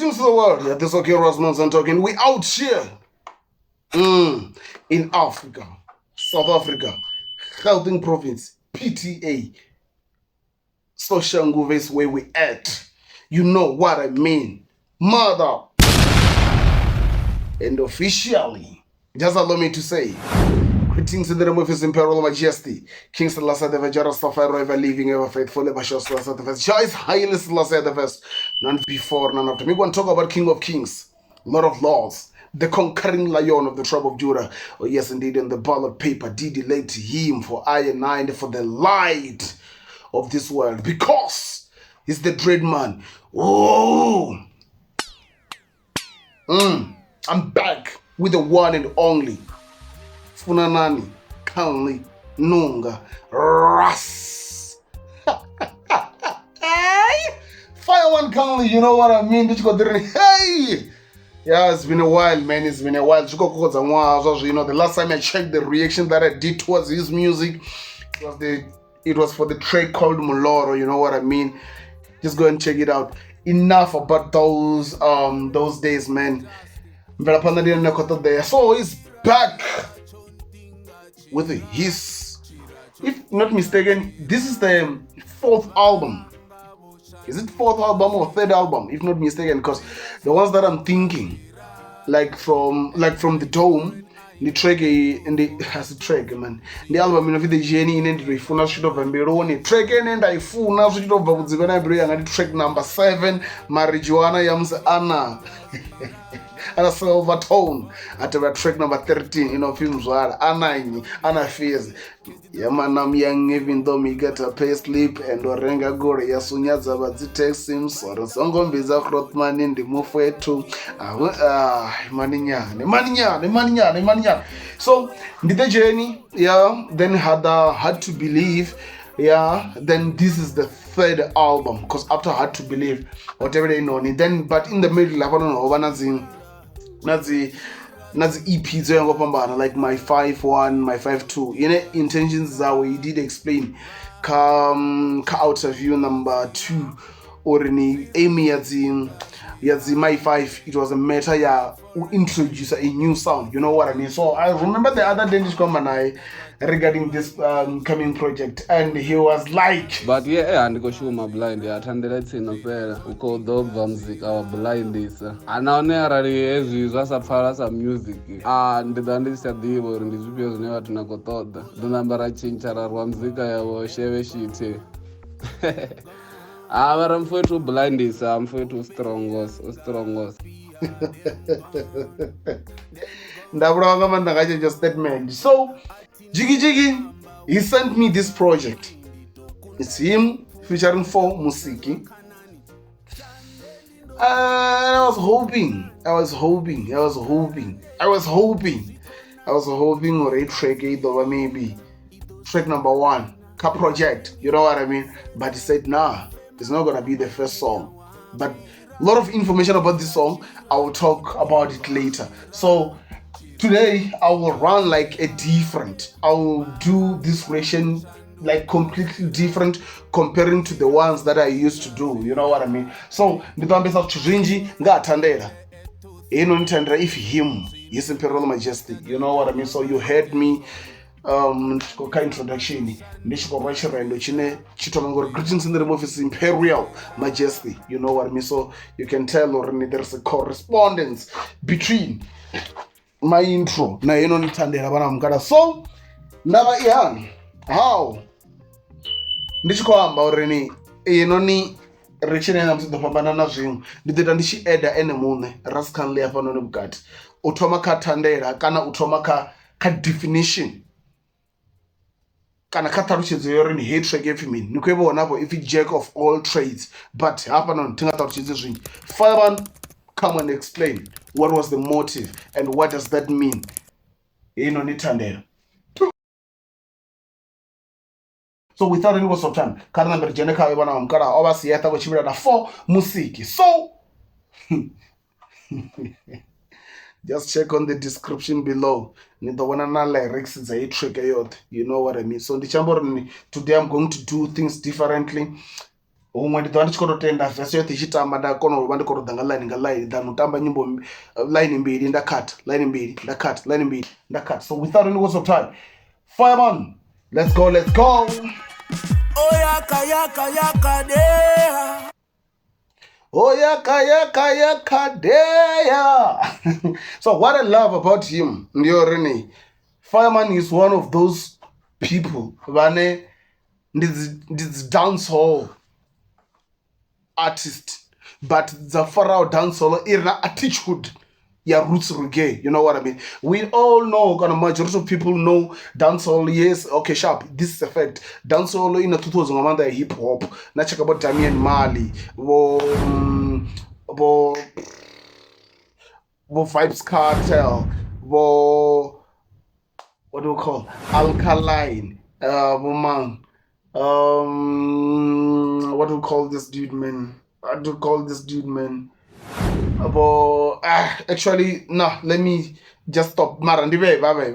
Greetings to the world. Yeah, this is okay, Rosmans I'm talking. We out here in Africa, South Africa, Gauteng province, PTA, Soshanguve is where we at. You know what I mean. Mother. And officially, just allow me to say, greetings in the name of His Imperial Majesty, King Selassie the First, Rastafari ever living, ever faithful, ever sure Selassie the First. Choice highly Selassie the First, none before, none after. We want to talk about King of Kings, Lord of Lords, the conquering lion of the tribe of Judah. Oh yes, indeed, in the ballot paper, did elect to him for I and I, and for the light of this world, because he's the dread man. Oh, I'm back with the one and only Funanani Kanli Nunga Ras. Fire one Kanli, you know what I mean? Hey! Yeah, it's been a while, man. It's been a while. You know, the last time I checked the reaction that I did towards his music, it was for the track called Muloro, you know what I mean? Just go and check it out. Enough about those days, man. So he's back with his, if not mistaken, this is the fourth album. Is it fourth album or third album, if not mistaken? Because the ones that I'm thinking, like from the Dome, the track and the has a track, man. The album, you know, the journey in the Funa should have been on track and I Funa should have been track number 7, Marijuana Yams Anna. And a silver tone at about track number 13, you know, films were Anna Fears. Yamanam young, even though me get a pay slip and Orenga Gore, Yasunya Zabazi text him, or a song on Biza Rotman in the Mufwe too. Maninya. So, did the journey, yeah, then had to believe. Yeah, then this is the third album, because after Had to Believe, whatever they know, then but in the middle, I don't know, Nazi EP like my 5-1, my 5-2. You know, intentions that we did explain. Come out of view number 2 or any Amy Yazi my 5, it was a matter introduce a new sound, you know what I mean? So I remember the other Danish company regarding this coming project, and he was like, but yeah, and go show my blind, yeah, let's in a pair who called dog music our blind is and now near is was a para some music and the understand the or in this videos never to nakotoda the number I change our music I was share shit. But I'm for too blind is I'm for too strongest. Just statement. So Jiggy, he sent me this project. It's him featuring 4 Musiki. And I was hoping or a track either maybe track number 1, Car Project, you know what I mean? But he said, nah, it's not gonna be the first song. But a lot of information about this song, I will talk about it later. So today I will run like a different. I will do this version like completely different comparing to the ones that I used to do. You know what I mean? So ndipambisa chizhinji ngathandera. Inothandera if him, His Imperial Majesty. You know what I mean? So you heard me introduction ndichikokwachirendo chine chitomangori greetings in the name of His Imperial Majesty. You know what I mean? So you can tell already there's a correspondence between my intro na inonithandera vana mukada. So ndava ihani how ndichikoamba ureni inoni richinena muzidofambana na zvimwe nditoita ndichieda ene mune rascanley afanone vukati utoma kathandera kana utoma ka definition kana kathalutshedzo yorini hate track efimini nikuivonapo if it jack of all trades but hapa nono tingathalutshedzo zvinji. Fireman, come and explain what was the motive and what does that mean inonithandera. So without any waste of time, kana mbere jeneka vana vamukara ovasiyata vachivira na 4 Musiki. So just check on the description below. Nitaona na lyrics za hii track yote. You know what I mean? So today I'm going to do things differently. humwe ndi ḓovha ndi tshi khou tou tenda vese yoṱhe i tshi tamba nda kona u vha ndi khou tou ḓa nga line than u tamba nyimbo line mbili nda khat line mbili nda khat line mbili nda khat. So without any waste of time, Fireman, let's go. Oh yaka yaka yaka dea. Oh yaka yaka yaka dea. So what I love about him, Ndiorene, Fireman is one of those people vane this dancehall artist, but the farao dancehall irna attitude ya roots reggae. You know what I mean? We all know, kind of majority of people know dancehall. Yes, okay, sharp. This is a fact. Dancehall in a 2000 amanda hip hop. Na check about Damian Marley, bo Vibes Cartel, bo what do we call Alkaline, man. What do we call this dude, man? Actually, no, let me just stop. Mara ndive babe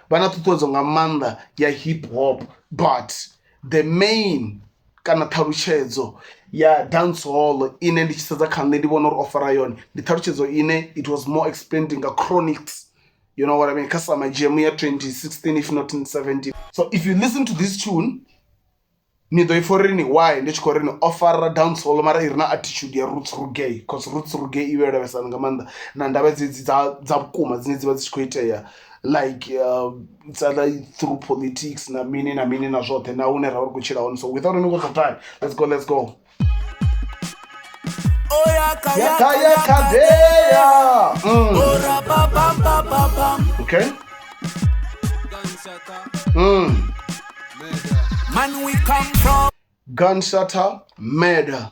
bana tutozo nga manda ya hip hop, but the main kana thalutshedzo ya dancehall ine ndi tshi sedza kha nṋe ndi vhona uri ofara yone ndi thalutshedzo ine it was more explained nga Chronics. You know what I mean? Kasama Jam year 2016, if not in 17. So if you listen to this tune, nido iforini why ndichi korini offer dancehall mara irina attitude ya roots reggae, because roots reggae iwela besana ngamanda na ndaba za bukuma dzine dziba dzi khou itea, like it's like through politics na mini na zwoṱhe na une ra uri kutshila hone. So without any waste of time, let's go. Oh yaka yaka dea. Okay. Man, we come from Gunshutter Murder.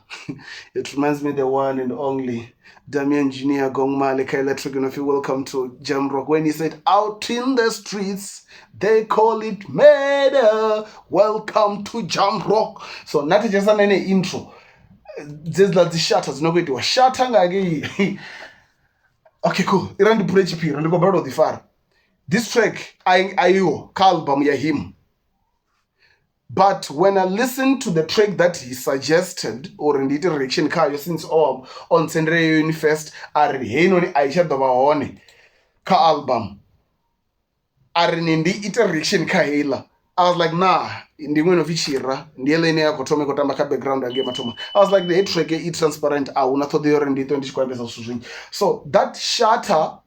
It reminds me the one and only Damian Junior Gong Malika Electric. And if you welcome to Jam Rock, when he said, out in the streets, they call it murder. Welcome to Jam Rock. So, not just an intro. There's like the shatters, no way to a shatter again. Okay, cool. Irandi Purechi P, and go bird of the far. This track, I album ya him. But when I listen to the track that he suggested, or in the direction ka since on Sendre Unifest, are Henoni Aisha Davahone ka album. Are in the iteration ka hela. I was like, nah, in the window of Ichira, in the Elena Kotome Kotamaka background and game atoma. I was like, the track is transparent. I will not thought they are in the 20 square meters of swing. So that shatter.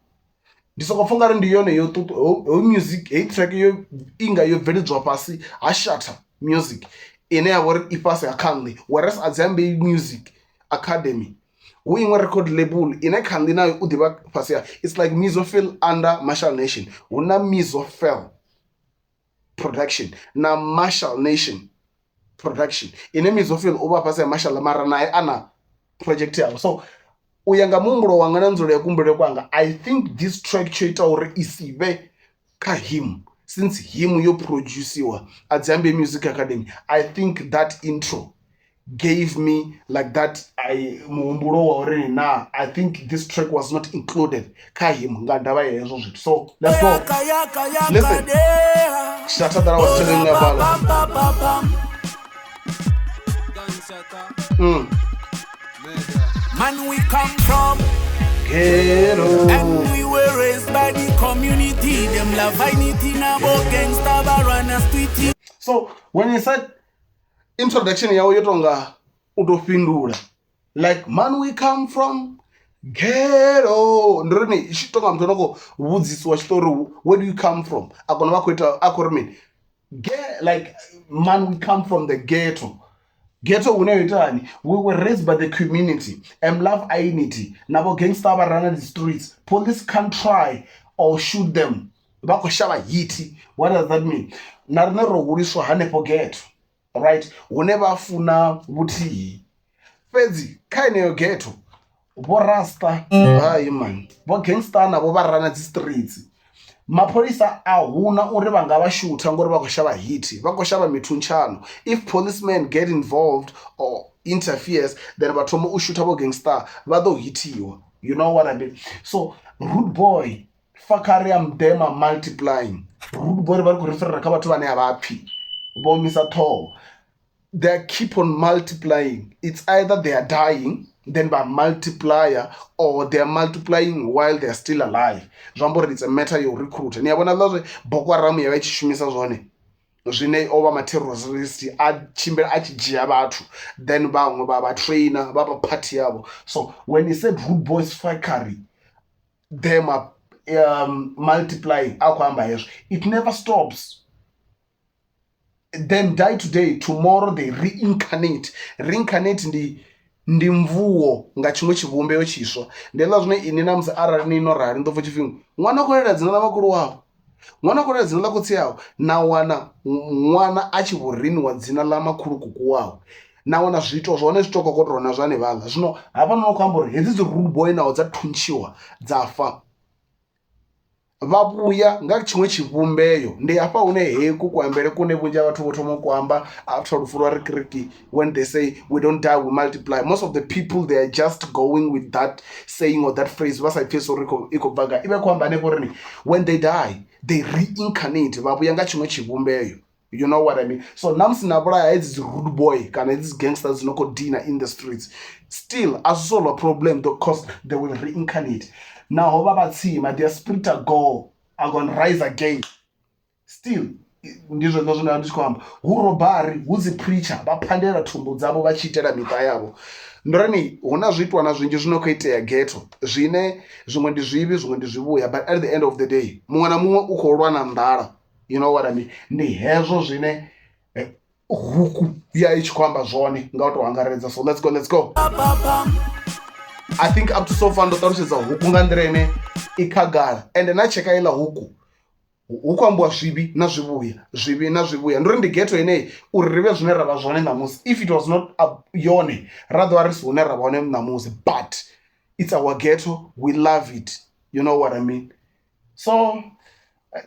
Disokofunga ndiyone yo music a track yo inga yo very drop asi a shatter music ine ya wori ipase akhanli, whereas Azambe Music Academy we in record label ine khandi na u diba pasi. It's like Mizophil under Marshall Nation. Una Mizophil production na Marshall Nation production ine Mizophil uba pasi Marshall mara na ana project yao. So uyanga mumbulo wanga na nzolo ya kumbele kwanga, I think this track choita uri isibe ka him, since him yo produciwa at Zambia Music Academy. I think that intro gave me like that. I mumbulo wa already na I think this track was not included ka him ngandaba ya yezo zvitu. So let's go. Listen, shatter that I was telling you about. Man, we come from ghetto, and we were raised by the community. Them love vanity now, gangsta barana street. So when you said introduction yawo yotonga udopindula, like man, we come from ghetto. Ndreni ishitonga mtonoko vudziswa story. Where do you come from? Akona vakuita akormen. Like man, we come from the ghetto. Ghetto unayoitani, we were raised by the community and love unity. Nabo gangsta run the streets. Police can't try or shoot them. Bako shaba yiti. What does that mean? Narnero wuliswa hanepo ghetto. Right? Whenever funa wuti. Fezi, kaine yo ghetto. Bo rasta. Aye man. Bo gangsta na bo run the streets. Mapolisa ahuna uri vanga vashuta ngori vakoshava hiti, vakoshava mitunchano. If policemen get involved or interferes, then vatomo ushuta vo gangster vado hitiwa. You know what I mean? So Rude Boy fakari amdema multiplying. Rude Boy vari kureferera ka vatu vane avapi. Bo Mr. Tall. they keep on multiplying. It's either they are dying then by multiplier, or they are multiplying while they are still alive. It's a matter you recruit. And yabona Boko Haram yavachishumisa zvone zvine over materrorist achimbera achijia vhathu then vamwe vavatrainer vapa party yavo. So when he said Rude Boys Factory, them are multiplying akuhamba hezvo, it never stops. Them die today, tomorrow they reincarnate. Ndi mvuwo nga chimwe chivumbeyo chiswa. Ndela zvine ini namusi arali ninorari ndobva chifhinga mwana korera dzina la makuru wavo, mwana korera dzina la kotsi yavo, nawana mwana achivoriniwa dzina la makuru kuku wavo, nawana zviito zvone zvitokokotorwa nazvane vala. Zvino hapana nokuamba uri hedzi Rude Boy nawo dzatunchiwa dzafa, vabuya nga chimwe chivumbeyo. Ndi hapa une heku kwambere kune vunja vathu votoma kuamba after rufu rwa rikiriki, when they say we don't die, we multiply. Most of the people, they are just going with that saying or that phrase vasaipfeso ikobvaga ive kuamba nekorini when they die they reincarnate, vabuya nga chimwe chivumbeyo. You know what I mean? So namusi navuraya hedzi Rude Boy kana hedzi gangsters dzinoko in the streets, still asolve a problem because they will reincarnate. Now hoba batsima, their spirit are gonna rise again. Still ndizvo ndozvona ndichikwamba hurobhari hudzipreacher vapandera thumbu dzavo vachiitira mita yavo. Ndorani huna zviitwana zvinji zvinokuitea ghetto, zvine zvimwe ndi zvivi zvimwe ndi zvibuya, but at the end of the day mumwe na mumwe ukhorwa na ndara. You know what I mean? Ndi hezvo zvine huku ya ichikwamba zvone ngauto hangaredza. So let's go. I think up to so far ndotarushedza huku nga ndira ine ikagara, and nacheka ila huku ambwa zvibi na zvibuya ndori ndi ghetto ineyi uri rive zvine rava zvone namusi. If it was not yone rather warisi hune rava one namusi, but it's our ghetto, we love it. You know what I mean? So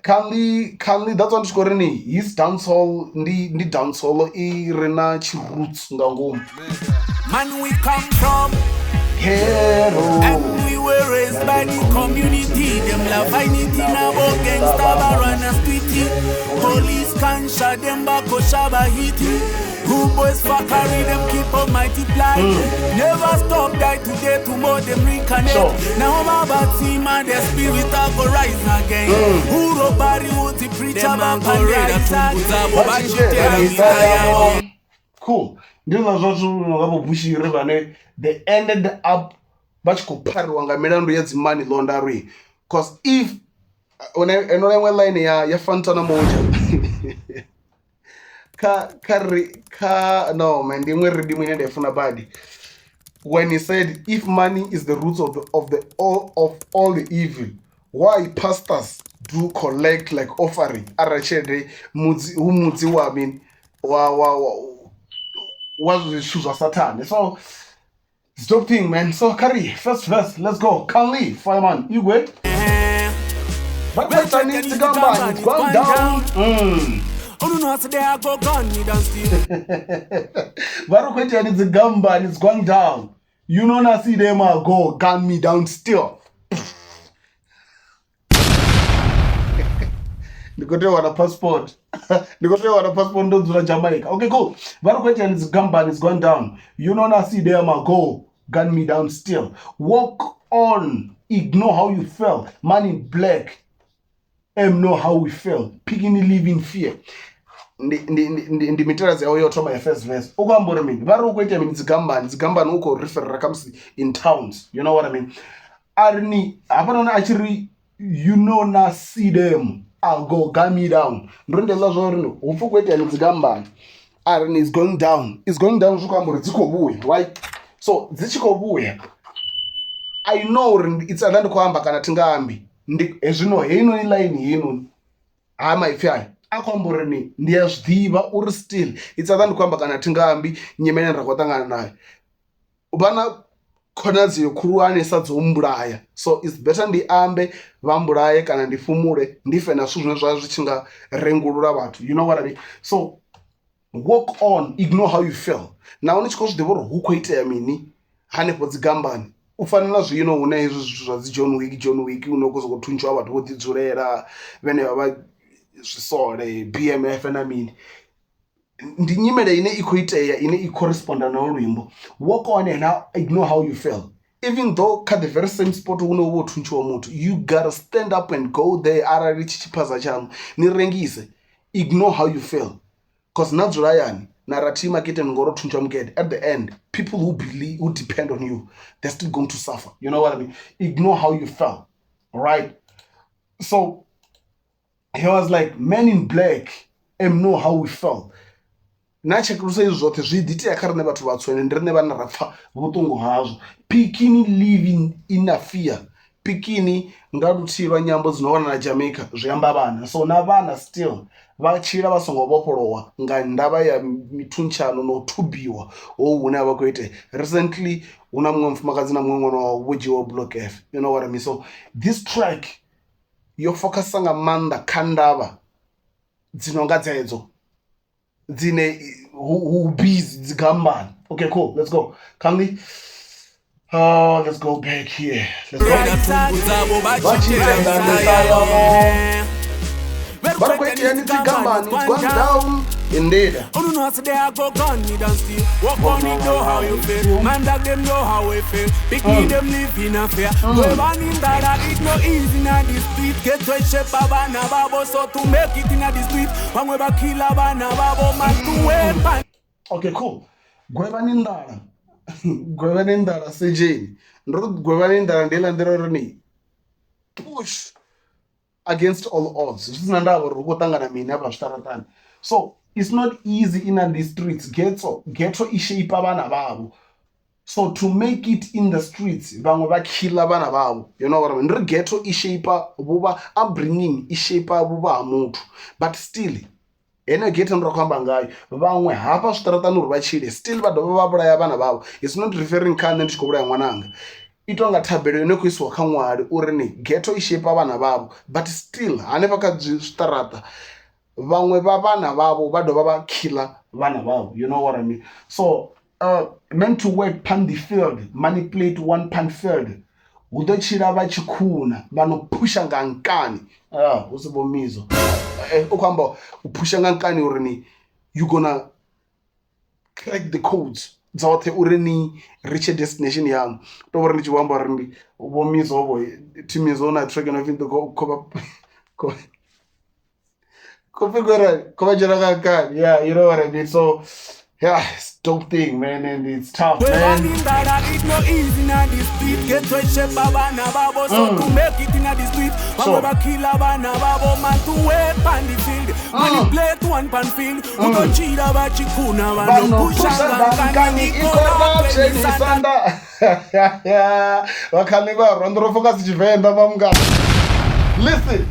Kali that's what ndikorini his dancehall ndi dancehall irina chiroots nga ngomu. Man, we come from Hero. And we were raised by the community. Them love fighting about gangsta barana streety. Police can shot them back or shaba hiti. Rude Boys Factory, them keep on multiply. Never stop, die today, tomorrow them reconnect. Now my bad team and their spirit will rise again. Who nobody would preach about cool. Ndizvo zvavobvushire vane they ended up vachikupariwa nga milandu yedzimani laundering. Because if enola imwe line ya Fantana Moja no man, ndimwe redeem ine ndefuna badi, when he said if money is the root of all the evil, why pastors do collect like offering arachede mudzi wa mean was the shoes of Satan. So it's dope thing, man. So Kari, first verse, let's go. Kanli, fireman, you good? But wait, I need to go back. It's going down. Oh no, today I go gun me down still. But wait, I need to go back. It's going down. You know, I see them go gun me down still. Nikote wana passport. Nikote wana passport ndo zula Jamaica. Okay, cool. But wait, and it's gamba, it's gone down. You know, I see them go gun me down still. Walk on. Ignore how you felt. Man in black. Know how we felt. Picking live in fear. Ndi materials yawo yotoma ya first verse. Ukambore mini. Vari ukwete mini zigamba nuko refer rakamsi in towns. You know what I mean? Arni hapana na achiri you know na see them. I'll go gun me down. Ndonde la zorino. Ufukwete ni zigamba. Arni is going down. It's going down zukambore zikobuye, right? So zichikobuye. I know it's another kwamba kana tingambi. Ndi ezvino heino iline hino hama ifyai akwamboreni ndiyazvidiva uri still it's another kwamba kana tingambi nyemene ndakotangana nayo vana konadziyo kuru anesa dzombulaya. So it's better ndiambe vambulaye kana ndifumule ndife na zvino zva zvichinga rengulura vatu. You know what I mean? So walk on, ignore how you feel. Now nichikozvidevoro hukoiteya mini hanepo dzigambani ufanira zvino una izvo zvazi John Wick unokuzokutunchwa vatu vodzidzurera vene vava zvisore BMF and I mean ndinyimele ine ikoitea ine icorresponda na olwimbo walk on and ignore how you feel. Even though at the very same spot unowo thunchiwa muthu, you gotta stand up and go there arali chichipaza chanu nirengise. Ignore how you feel, because nadzulayani naratima kete ngoro thunchiwa mugede. At the end, people who believe, who depend on you, they're still going to suffer. You know what I mean? Ignore how you felt. All right. So he was like, Men in Black know how we felt. Nachekurusa izvote zviditia karine vatu vatswene ndirine vana rapfa vutongo hazvo. Pikini living in a fear. Pikini ngarutirwa nyambo dzinowana na Jamaica zviamba vana. So na vana still vachira vasongo voporowa nga ndava ya mitunchano no tubiwa una vakoite. Recently una mumwe mfumakadzi na mumwe mwana wa Wujiwa Block F. You know what I mean? So this track yo focusanga manda kandava dzinonga dzedzo dzine who busy dzigambani. Okay, cool. Let's go. Kamli. Let's go back here. Let's go. But wait, it's gone down. Indeed. Oh no, so they are go gun me down still. Walk on it, know how you feel. Man that them know how we feel. Pick me them live in a fear. Go man in that it no easy na the street. Get to a shape baba na babo, so to make it in the street. When we back kill baba na babo, man to weapon. Okay, cool. Gwevanindara. Gwevanindara CJ. Nrud Gwevanindara ndela ndironi. Push against all odds. This is nandava rukotanga na mina pashtaratani. So it's not easy in the streets. Ghetto ishipa bana babo. So to make it in the streets, vamwe va kill bana babo. You know what I mean? Ghetto ishipa buba upbringing ishipa buba muthu. But still, ene ghetto ndokwamba ngayo vamwe hapa switarata nuri vachile still vadova vavulaya vana babo. It's not referring kane ndichikuvulaya mwananga. Itonga thabelo ine kuiswa kha Mwari uri ni ghetto ishipa bana babo. But still hane vakadzi switarata vamwe va vana vavo vadova va killa vana vavo. You know what I mean? So meant to work pan the field, manipulate one pan field. Udochira vachikuna vanopusha ngankani. Usibomizo ukwamba upusha ngankani urini you gonna crack the codes dzote urini reach a destination yam to uri nichiwamba urini ubomizo ovo timizo na track na vinto ko yeah, you know what I mean. So yeah, it's dope thing, man, and it's tough, man. It's no easy na the street. Get to a shape baba na babo, so to make it in the street. When we back kill bana babo, man to weapon the field. Manipulate one pan field. Uno chira bachikuna, vano pusha ngani corruption isanda. Yeah, wakaniva rondro focus chivenda mamga. Listen,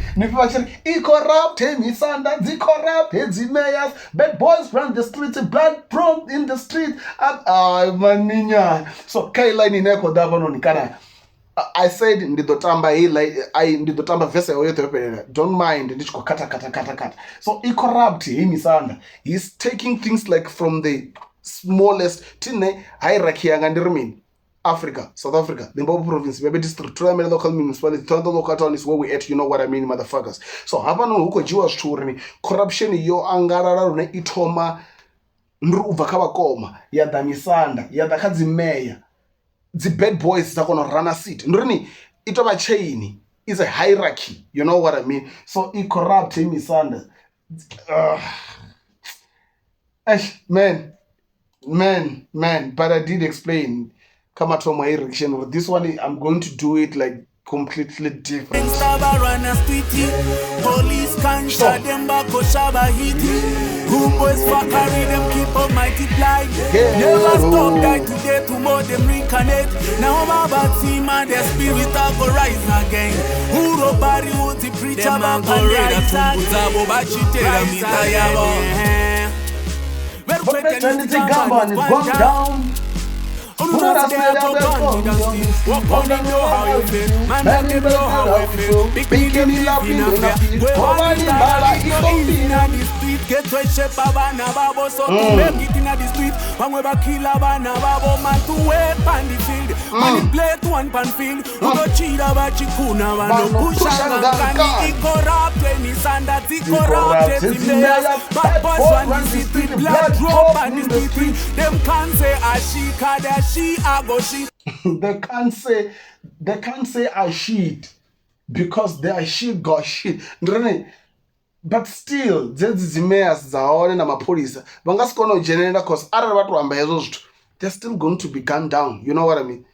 corrupt, misanda, corrupt, mayors, bad boys run the streets, blood prone in the street. Maninya. So Kailine in Echo Davano Nikana. I said ndidotamba ndidotamba vese oyote don't mind ndichiko kata. So corrupt misanda. He's taking things like from the smallest tine hierarchy yangandirmin. Africa, South Africa, the Limpopo province, maybe district, Turamere local municipality, Toronto local town is where we at, you know what I mean, motherfuckers. So, hapa no huko jiwa shturimi, corruption yo angarara rune itoma nru uvakawa koma, ya damisanda, ya dakazi meya, the bad boys are gonna run a seat. Nrini, itoma chaini is a hierarchy, you know what I mean. So, it corrupt him, misanda. Man, but I did explain. Come at my erection. With this one, I'm going to do it like completely different. Police can shut them back or shaba hiti. Boys for carry them keep up mighty blind. Never stop die today, tomorrow them reincarnate. Now my bad team and their spirit are go rise again. Who nobody would the preacher back and rise again. Who knows they are go gun, walk on and know how you feel. Man, that they know how you feel. Big me love in a fear. Go on in the easy in the street. Get to a shape baba na babo, so to make it in the street. Pangwe bakila bana babo matuwe pandi field. Manipulate one pan field. Ugo chida bachikuna bano pushanga kani corrupt any sanda corrupt bad boys one the street blood drop and the street. Them can't say ashika that she agoshi. They can't say I shit because their shit got shit. But still, these mayors zaone na mapolisa vangasikona ugenerera cause arali vatu hamba hezvo zvithu they're still going to be gunned down. You know what I mean?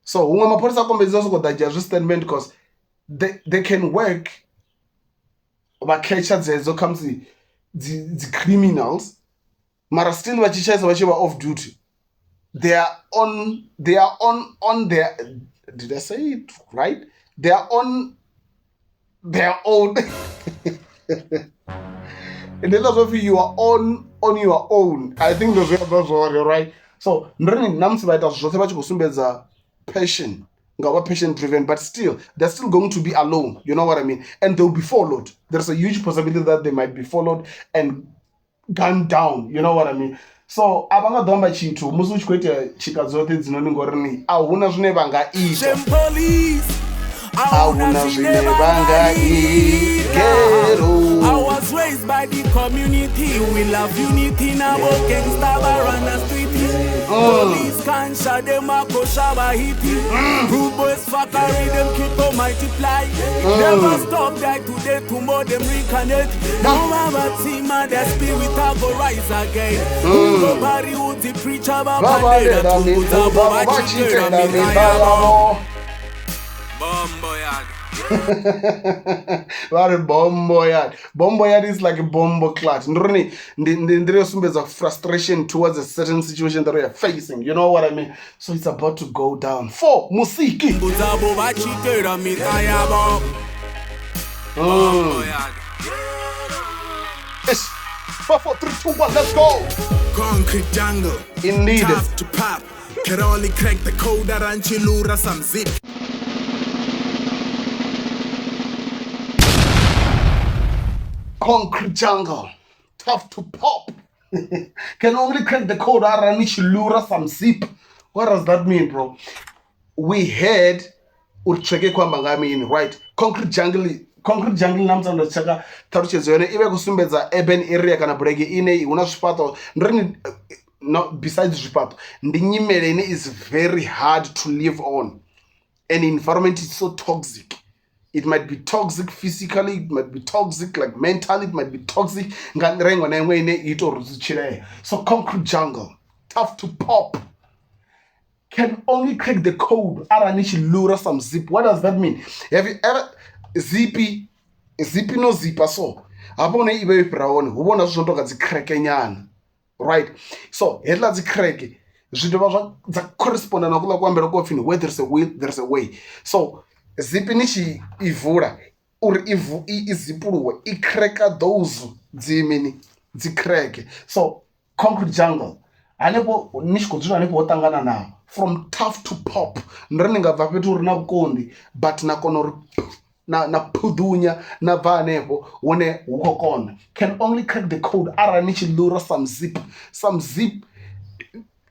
So umwe mapolisa akombedzera sokodajia statement because they can work vakecha dzedzo comes the criminals mara still vachichaisa vachiva off duty. They are on their, did I say it right? They are on their own. In the last of you are on your own. I think those are right. So passion, passion driven, but still they're still going to be alone. You know what I mean? And they'll be followed. There's a huge possibility that they might be followed and gunned down. You know what I mein? So abanga domba chintu musi uchikoita chika dzote dzinoningorini ahuna zvine vangaita ahuna zvine vangaita. I was raised by the community. We love unity now. Gangsta barana street. Police can't shut them up. Koshaba hiti. Rude boys factory them keep on multiply. Never stop that today tomorrow them reconnect. No matter see man their spirit go rise again. Nobody would the preacher about bandera to Bomboyard is like a bombo clat. Frustration towards a certain situation that we are facing. You know what I mean? So it's about to go down. 4 Musiki. Yes. 4, 4, 3, 2, 1, let's go. Concrete jungle. Indeed. Tough to pop. Can only crack the code that Anchilura some zip. Concrete jungle, tough to pop. Can only crack the code lura some zip. What does that mean, bro? We had ucheke kwamba ngami right. Concrete jungle namza ndochaka taruchezo yone ibe kusumbedza urban area kana brege ine una zvipato ndrini no besides zvipato ndinyimele ine is very hard to live on. An environment is so toxic. It might be toxic physically, it might be toxic like mentally, it might be toxic. So concrete jungle, tough to pop. Can only crack the code. Lura some zip. What does that mean? Have you ever zippy no zipper so? Abone ibe brown. Who wanna show the crack right? So headla the crack. The correspondent of where there's a will, there's a way. So zipinishi ivura uri ivu izipuruwe ikreka those dzimini dzikreke. So concrete jungle anepo nishikodzura anepo otangana na from tough to pop ndringa bva petu uri na bukondi but nakono na pudunya na vanepo one ukokona. Can only crack the code aranichi lura some zip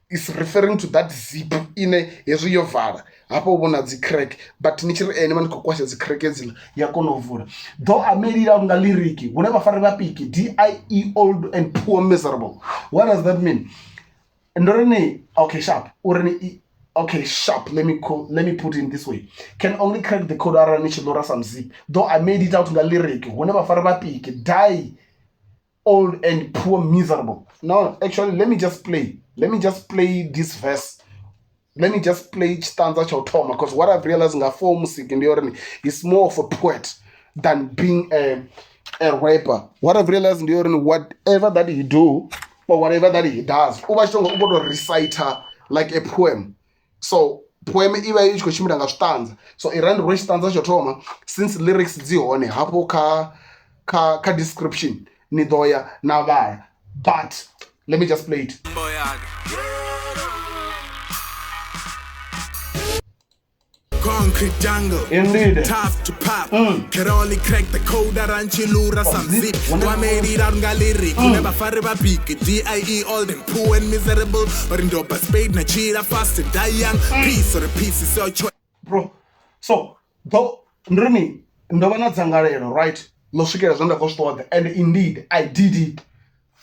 is referring to that zip ine hezwi yo vhala hapo ubona dzi crack but nichiri ene mani kokwasha dzi crack edzila yakona uvula. Though I made it out nga lyric une vafari vapiki DIE old and poor miserable. What does that mean? Ndorene okay sharp urene okay sharp let me put it in this way. Can only crack the code aranichi lora some zip. Though I made it out nga lyric une vafari vapiki die old and poor miserable. Now actually let me just play this verse. Let me just play stanza chautoma because what I've realized in for music in the ordinary is more of a poet than being a rapper. What I've realized in the ordinary, whatever that he do or whatever that he does, uba reciter like a poem. So poem iba ichiko chimira stanza. So irand rich stanza chautoma since lyrics zione hapo ka description ni doya navara. But let me just play it. concrete jungle. Indeed. Tough to pop. Can only crack the code aranchilura some zip. I made it out lyric. Never forever big. DIE all them poor and miserable. Or in dopa spade na cheetah fast and die young. Piece or a piece is your choice. Bro, so though ndrini ndovana dzangalelo, right? Loswikela zvanda koswada, and indeed I did it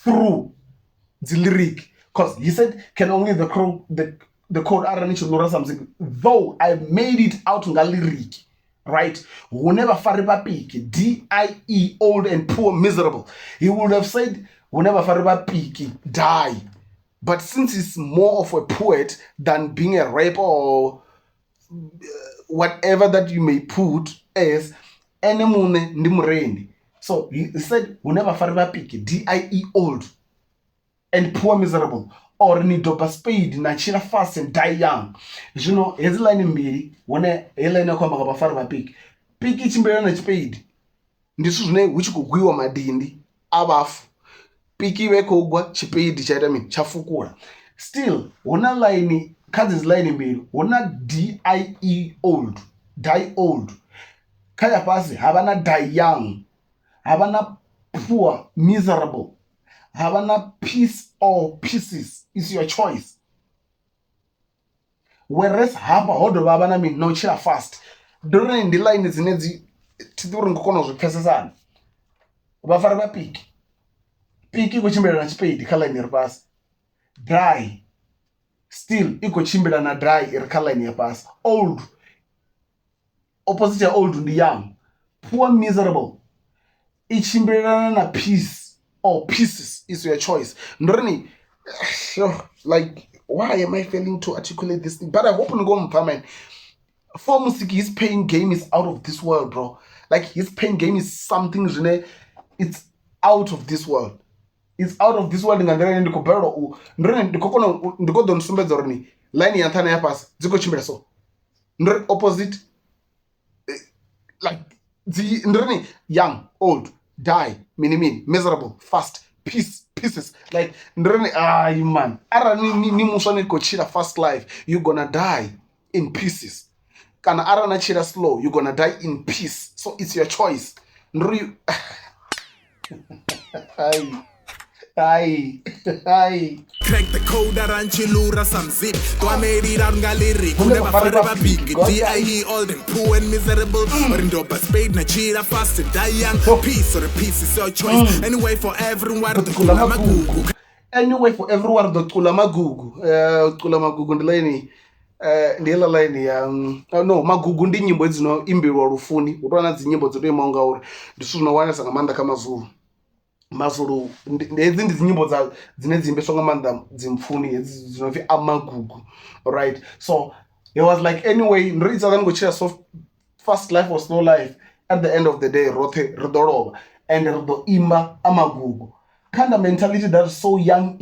through the lyric, because he said can only the code aranchilura something. Though I made it out nga lyric, right? Whenever Fariba Peak, DIE, old and poor, miserable, he would have said whenever Fariba Peak, die. But since he's more of a poet than being a rapper or whatever that you may put as enemune ndimureni, so he said whenever Fariba Peak, DIE, old and poor, miserable, or ni dopa spade na chira fast and die young. You know, hezi line mbili wone line kwa makaba Fariba Peak ichimbele na spade ndisu zvine which kugwiwa madindi abafu piki vekogwa chipade chaita mini chafukura. Still wona line kadzi line mbili wona DIE, old, die old, kaya pasi havana die young, havana poor, miserable, havana peace or pieces. Is your choice. Whereas hapa hodo baba na no chira fast. During the line is nezi tiduru ngokono zvipesesana. Vafariba Peak iko chimbera na spade kala ni pass. Dry still iko chimbera na dry kala ni pass. Old opposite ya old ndi young. Poor, miserable, ichimbera na peace or pieces. Is your choice. Ndreni like, why am I failing to articulate this thing? But I hope and go man. For music, his pain game is out of this world, bro. Like his pain game is something, it's out of this world. It's out of this world. And then the comparo, the go don't sumbe zorni. Line yantana ya pass. Ziko chimbera so. Opposite, like the young, old, die, mini, miserable, fast, pieces. Like man, ni musone kochira fast life, you gonna die in pieces. Kana arana chira slow, you gonna die in peace. So it's your choice. Ai. Crack the code aranchilura some zip. To I made it out nga lyric. Never forever big. DIE all them poor and miserable. Or in dopa spade na cheetah fast and die young. Peace or a piece is your choice. Anyway for everyone to kula magugu. Anyway for everyone to kula magugu. Kula magugu ndileni. Ndiyela line ya no magugu ndi nyimbo dzino imbirwa rufuni. Utwana dzinyimbo dzoto imonga uri. Ndisu zvinowana sanga manda kama zulu. Mazulu ndedzi ndi nyimbo dza dzine dzimbeswa nga manda dzimfuni hedzi dzinofi amagugu. Right? So it was like anyway it's going to go soft fast life or slow life. At the end of the day rothe ridoroba and rido imba amagugu. Kind of mentality that so young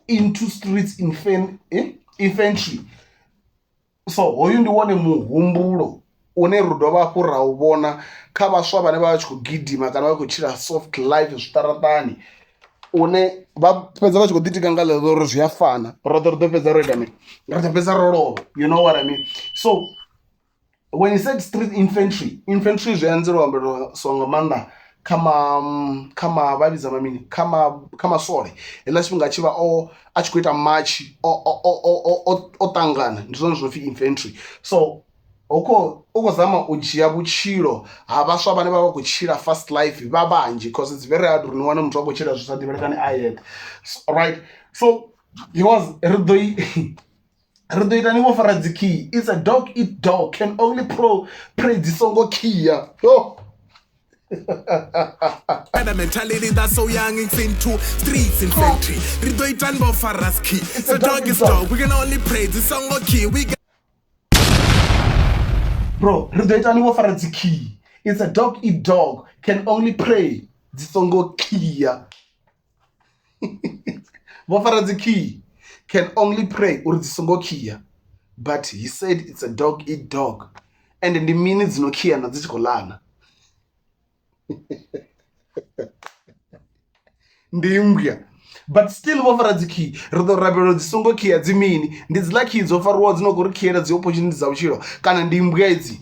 into streets infantry. So hoyu ndi wone muhumbulo une rudo vapo ra uvona kha vaswa vane va tshi khou gidima kana va khou tshila soft life zwiṱaraṱani une va fhedza va tshi khou ḓitika nga ḽeḽo uri zwi a fana roṱhe ri ḓo fhedza ro ita mini ri ḓo fhedza ro lovha. You know what I mean? So when he said street infantry zwi anzela u ambelwa so nga maanḓa kama vhavhidza mamini kama sole hela tshifhinga tshi vha a tshi khou ita match o ṱangana ndi zwone zwo pfi infantry. So uko zama u dzhia vhutshilo ha vhaswa vhane vha vha khou tshila fast life vha vhanzhi because it's very hard uri ni wane muthu a khou tshila zwi sa ḓivhelekani a yeṱhe. Right? So he was ri ḓo ita ni vho fara dzi key. It's a dog eat dog can only pray dzi songo kia. The mentality that's so young, it's into streets infantry. Rido itan bo faraski. It's a dog is dog. We can only pray the song okay. We get bro, rido itan bo faraski. It's a dog eat dog. Can only pray the song okay. Bo faraski can only pray or the song okay. But he said it's a dog eat dog. And in the minutes no kia na zikolana. Ndimbya but still vho fara dzi key ri ḓo rabela dzi songo key dzi mini ndi dzi lucky dzo fariwa dzi no khou ri khiyela dzi opportunity dza vhutshilo kana ndi mbwedzi.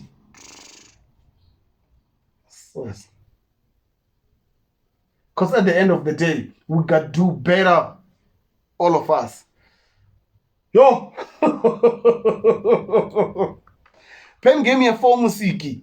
Because at the end of the day we got to do better, all of us. Yo. Pen gave me a full musiki.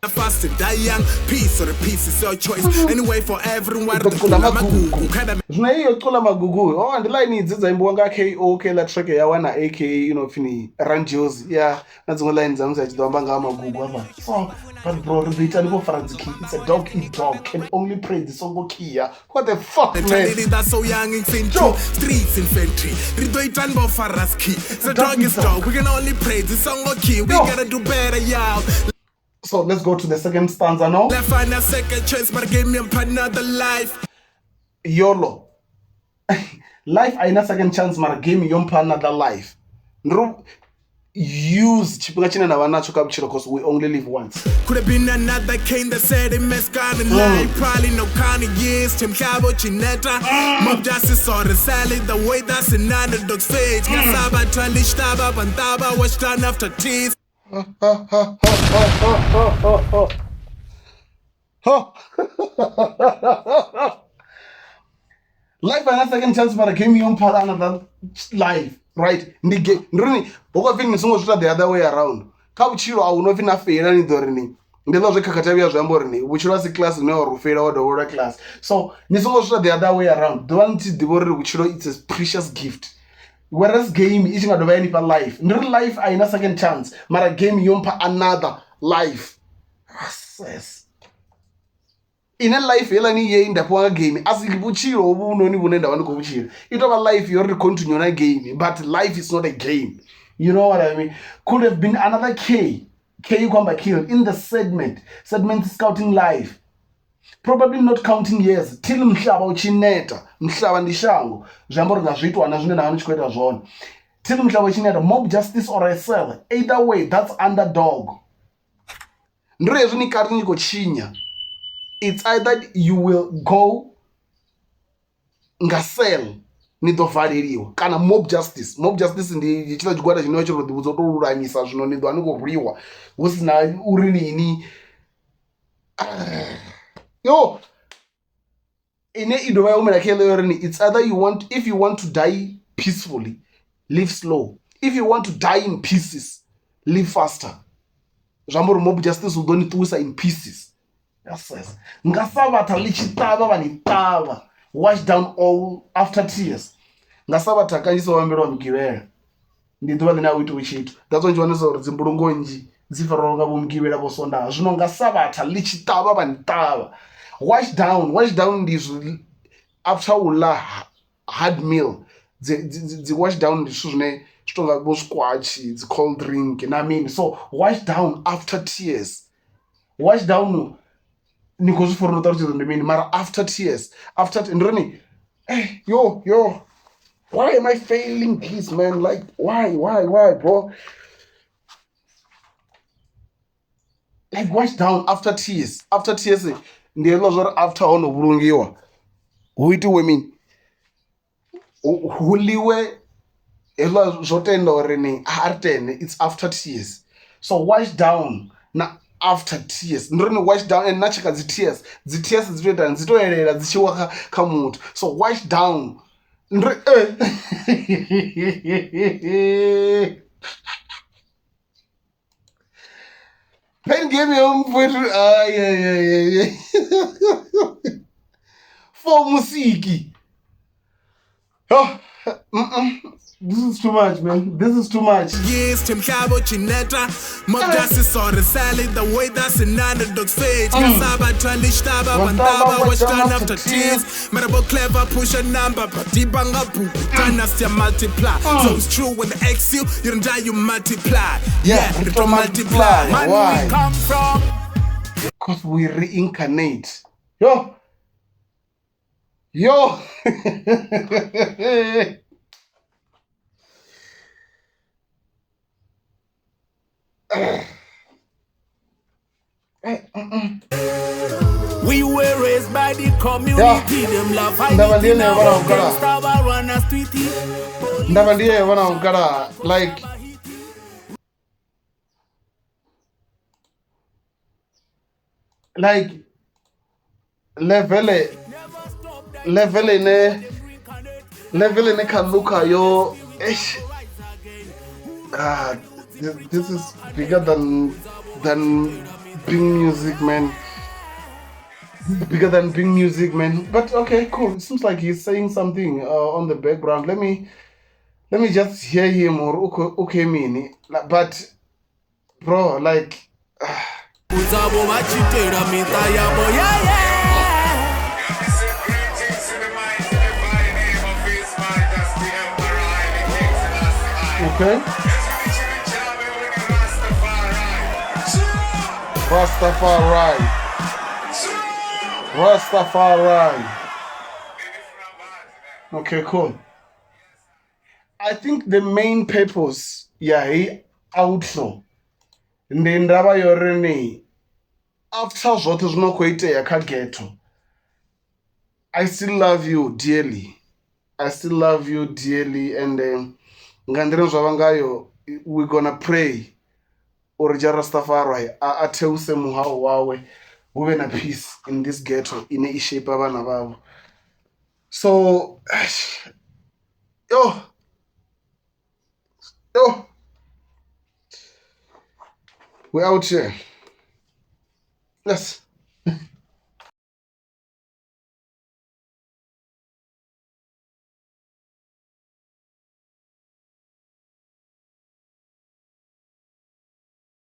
Fast to die young, peace or the peace is your choice. Anyway, for everyone, zvino iyo tula magugu oh ndila ini dzidza imbo wanga KO la track ya wana aka fini Ranjos ya na dzimwe line dzamu dza chidomba nga magugu apa. So but bro rebita lipo Franziki, it's a dog eat dog can only pray the songo kia. What the fuck man, that's so young infantry streets infantry ridoitan bo faraski the dog is dog we can only pray the songo key we gotta do better y'all. So let's go to the second stanza now. Let's find a second chance, but give me another life. YOLO. Life aina second chance, mara give me another life. Nro use chipinga chine na vanacho kabuchiro because we only live once. Could have been another king that said it mess kind of life. Probably no kind of years. Tim Cabo Chineta. Mob justice or the salad. The way that's an underdog's fate. Kasaba Talish Taba Bantaba was done after teeth. Life another second chance, but I gave me another life, right? Ndrini bokofini nisongo zvita the other way around. Kabuchiro aunofina fera ni dorini. Ndelo zvekakatavia zvamborini. Buchiro asi class ne or fera or the class. So nisongo zvita the other way around. The one to devour buchiro, it's a precious gift. Whereas game is not any for life. In real life, I na second chance. Mara game yompa another life. Yes. In a life, ela ni ye inda kwa game. As il buchiro obu no ni bunenda wanu kubuchiro. It over life you already continue na game, but life is not a game. You know what I mean? Could have been another K you come back here in the segment scouting life. Probably not counting years till mhlaba uchineta mhlaba ndishango zvambori ngazvitwa na zvine navano chikoita zvona till mhlaba uchineta mob justice or a cell either way that's underdog ndiro yezvi nikari niko chinya it's either you will go ngasel nidovhaririwa kana mob justice ndi chila chigwada chinova chirodhibudzo toruramisa zvino nidwa nikovhuriwa usina uri nini yo it's either if you want to die peacefully, live slow. If you want to die in pieces, live faster. Jambor mob justice will don't do in pieces. Yes. Ngasabata lichitaba vanitaba. Wash down all after tears. Ngasabata kanyiso wambero mkivera. Ndidwa lina witu wichitu. That's when you want to zimbulungonji. Zifaronga bumkivera bosonda. Juno ngasabata lichitaba vanitaba. Wash down is after ula hard meal. The wash down the suzne stonga bo squash, it's cold drink, and I mean so wash down after tears. Wash down nikos for no torture the mean mara after tears. After Ndroni. Hey, yo. Why am I failing this, man? Like why, bro? Like wash down after tears. After tears. Ndiyelo after ono bulungiwa uiti women huliwe elo zotenda orini artene it's after tears so wash down na after tears ndroni wash down and nachika the tears zitoenda zitoerera dzichiwa kamuntu so wash down Pen gave me yeah. For musiki. Oh, this is too much, man. This is too much. Yes, Tim Cabo Chineta. Mob justice or the salad. The way that's an underdog's fate. Kasaba Talish Taba Bantaba was done after tears. Merabo clever push a number, but Dibanga Boo. Dynasty multiply. So it's true when the X you don't die, you multiply. Yeah, it multiply. Why? Where we come from? Because we reincarnate. Yo. We were raised by the community. Them love fighting about gangsta run a streety. Ndaba ndiye wana ukara like level ine kaluka yo this is bigger than being music, man. Bigger than being music, man. But okay, cool. It seems like he's saying something on the background. Let me just hear him or okay mini. But bro, like okay. Rastafari. Okay, cool. I think the main purpose, he outro. Ndaba yoreni after zwote zvinokuitea kageto. I still love you dearly. And ngandire zvavangayo we're gonna pray orija Rastafari ateuse muhao wawe uve na peace in this ghetto ine ishape vana vavo. So yo we're out here. Yes.